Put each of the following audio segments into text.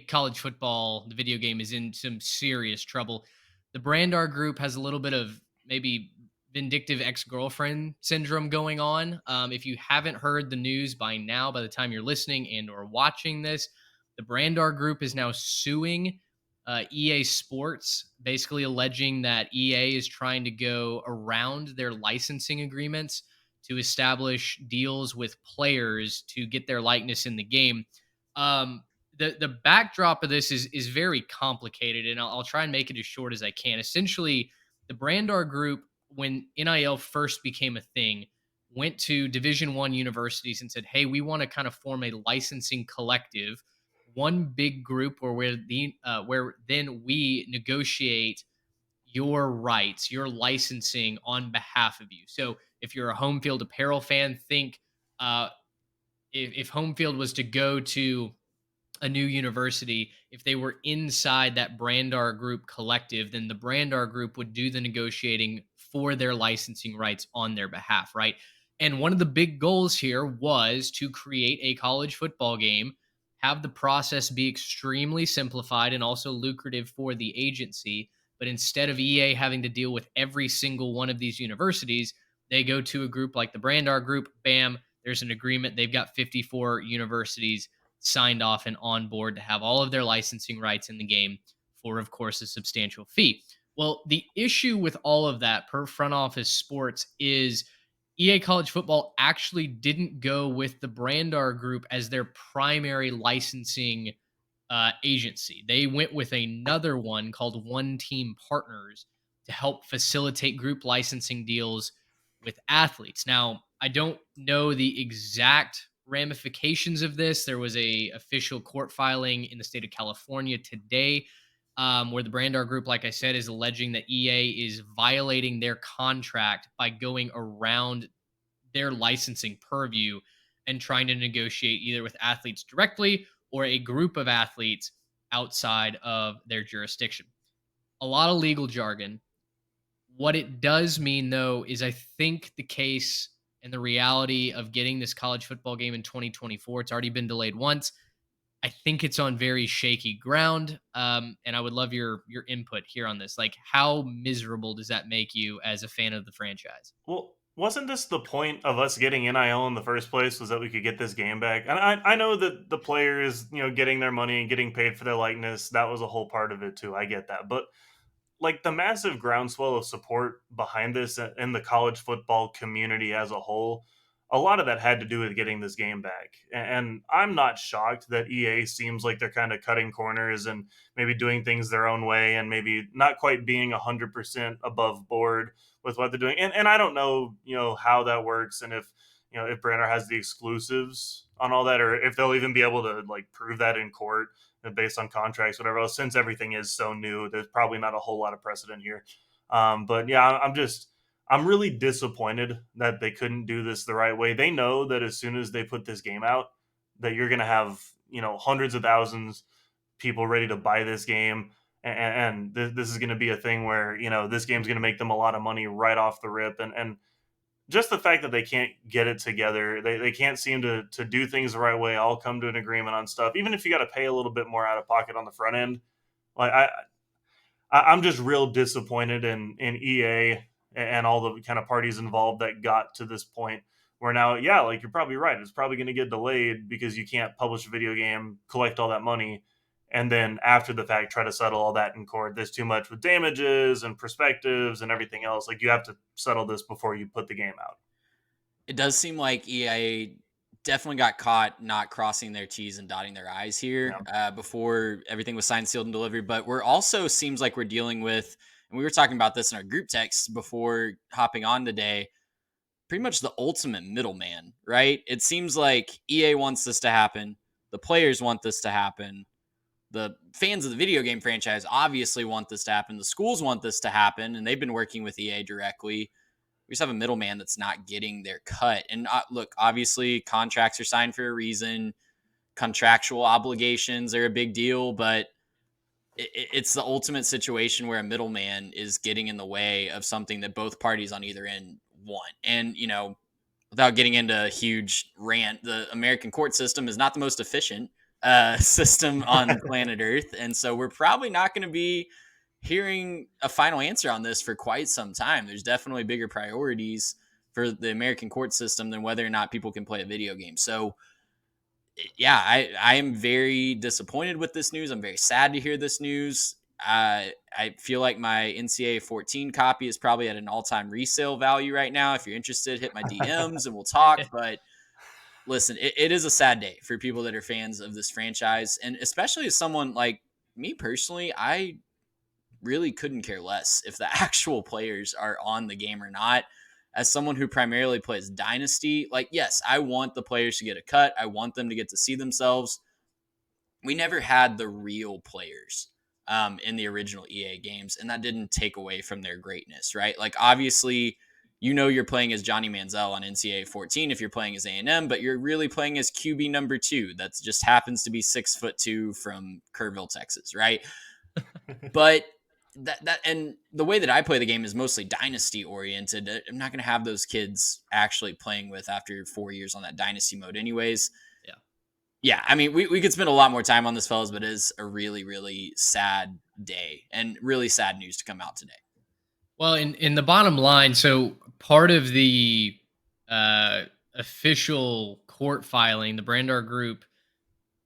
college football, the video game, is in some serious trouble. The Brandar Group has a little bit of maybe vindictive ex-girlfriend syndrome going on. If you haven't heard the news by now, by the time you're listening and or watching this, the Brandar Group is now suing EA Sports, basically alleging that EA is trying to go around their licensing agreements to establish deals with players to get their likeness in the game. Um, the backdrop of this is very complicated, and I'll try and make it as short as I can. Essentially, the Brandar Group, when NIL first became a thing, went to Division 1 universities and said, "Hey, we want to kind of form a licensing collective, one big group where then we negotiate your rights, your licensing on behalf of you." So if you're a home field apparel fan, think uh, if home field was to go to a new university, if they were inside that Brandar Group collective, then the Brandar Group would do the negotiating for their licensing rights on their behalf, right? And one of the big goals here was to create a college football game, have the process be extremely simplified and also lucrative for the agency. But instead of EA having to deal with every single one of these universities, they go to a group like the Brandar Group. Bam, there's an agreement. They've got 54 universities signed off and on board to have all of their licensing rights in the game for, of course, a substantial fee. Well, the issue with all of that per front office sports is EA College Football actually didn't go with the Brandar Group as their primary licensing agency. They went with another one called One Team Partners to help facilitate group licensing deals with athletes. Now, I don't know the exact ramifications of this. There was a official court filing in the state of California today, where the Brandar Group, like I said, is alleging that EA is violating their contract by going around their licensing purview and trying to negotiate either with athletes directly or a group of athletes outside of their jurisdiction. A lot of legal jargon. What it does mean, though, is I think the case and the reality of getting this college football game in 2024, it's already been delayed once. I think it's on very shaky ground, and I would love your input here on this. Like, how miserable does that make you as a fan of the franchise? Well, wasn't this the point of us getting NIL in the first place? Was that we could get this game back? And I know that the players, getting their money and getting paid for their likeness, that was a whole part of it too. I get that, but like the massive groundswell of support behind this in the college football community as a whole, a lot of that had to do with getting this game back. And I'm not shocked that EA seems like they're kind of cutting corners and maybe doing things their own way and maybe not quite being 100% above board with what they're doing. And I don't know, how that works and if Brenner has the exclusives on all that or if they'll even be able to like prove that in court based on contracts, whatever else. Since everything is so new, there's probably not a whole lot of precedent here. But yeah, I'm really disappointed that they couldn't do this the right way. They know that as soon as they put this game out, that you're gonna have hundreds of thousands people ready to buy this game. And this is going to be a thing where this game's going to make them a lot of money right off the rip, and just the fact that they can't get it together, they can't seem to do things the right way. I'll come to an agreement on stuff, even if you got to pay a little bit more out of pocket on the front end. Like I'm just real disappointed in EA and all the kind of parties involved that got to this point where now, yeah, like you're probably right. It's probably going to get delayed because you can't publish a video game, collect all that money, and then after the fact try to settle all that in court. There's too much with damages and perspectives and everything else. Like you have to settle this before you put the game out. It does seem like EA definitely got caught not crossing their T's and dotting their I's here Yeah. before everything was signed, sealed, and delivered. But we're also seems like we're dealing with, and we were talking about this in our group text before hopping on today, pretty much the ultimate middleman, right? It seems like EA wants this to happen. The players want this to happen. The fans of the video game franchise obviously want this to happen. The schools want this to happen, and they've been working with EA directly. We just have a middleman that's not getting their cut. And look, obviously, contracts are signed for a reason. Contractual obligations are a big deal, but it's the ultimate situation where a middleman is getting in the way of something that both parties on either end want. And, without getting into a huge rant, the American court system is not the most efficient. system on planet Earth. And so we're probably not going to be hearing a final answer on this for quite some time. There's definitely bigger priorities for the American court system than whether or not people can play a video game. So yeah, I am very disappointed with this news. I'm very sad to hear this news. I feel like my NCAA 14 copy is probably at an all-time resale value right now. If you're interested, hit my DMs and we'll talk. But listen, it is a sad day for people that are fans of this franchise. And especially as someone like me personally, I really couldn't care less if the actual players are on the game or not. As someone who primarily plays Dynasty, like, yes, I want the players to get a cut. I want them to get to see themselves. We never had the real players in the original EA games, and that didn't take away from their greatness, right? Like, obviously, you're playing as Johnny Manziel on NCAA 14 if you're playing as A&M, but you're really playing as QB number 2 that just happens to be 6'2" from Kerrville, Texas, right? But that and the way that I play the game is mostly dynasty oriented. I'm not going to have those kids actually playing with after 4 years on that dynasty mode anyways. Yeah. I mean, we could spend a lot more time on this, fellas, but it is a really, really sad day and really sad news to come out today. Well, in the bottom line, so part of the official court filing, the Brandar Group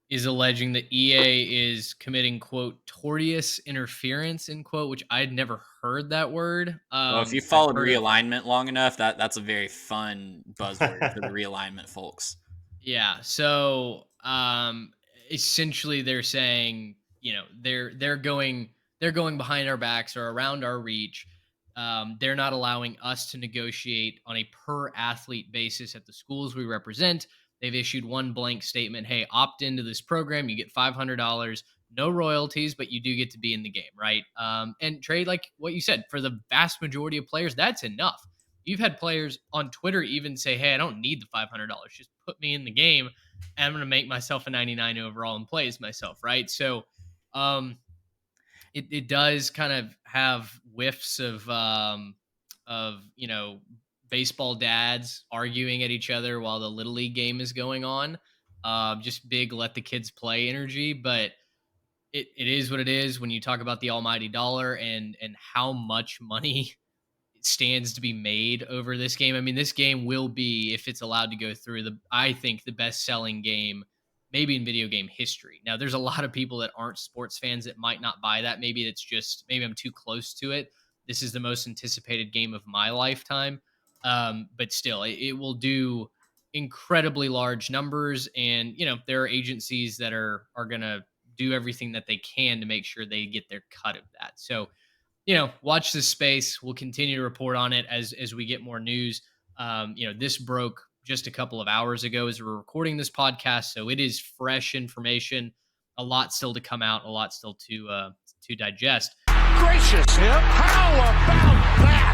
is alleging that EA is committing, quote, tortious interference, end quote, which I'd never heard that word. Well, if you followed realignment long enough, that's a very fun buzzword for the realignment folks. Yeah. So essentially they're saying, they're going behind our backs or around our reach. They're not allowing us to negotiate on a per athlete basis at the schools we represent. They've issued one blank statement. Hey, opt into this program. You get $500, no royalties, but you do get to be in the game, right? And Trey, like what you said, for the vast majority of players, that's enough. You've had players on Twitter even say, hey, I don't need the $500. Just put me in the game and I'm going to make myself a 99 overall and play as myself, right? So it does kind of have whiffs of baseball dads arguing at each other while the Little League game is going on. Just big let the kids play energy, but it is what it is when you talk about the almighty dollar and how much money stands to be made over this game. I mean, this game will be, if it's allowed to go through, I think the best-selling game maybe in video game history. Now, there's a lot of people that aren't sports fans that might not buy that. Maybe I'm too close to it. This is the most anticipated game of my lifetime. But still, it will do incredibly large numbers. And, there are agencies that are going to do everything that they can to make sure they get their cut of that. So, watch this space. We'll continue to report on it as we get more news. This broke just a couple of hours ago as we're recording this podcast. So it is fresh information, a lot still to come out, a lot still to digest. Gracious him. How about that?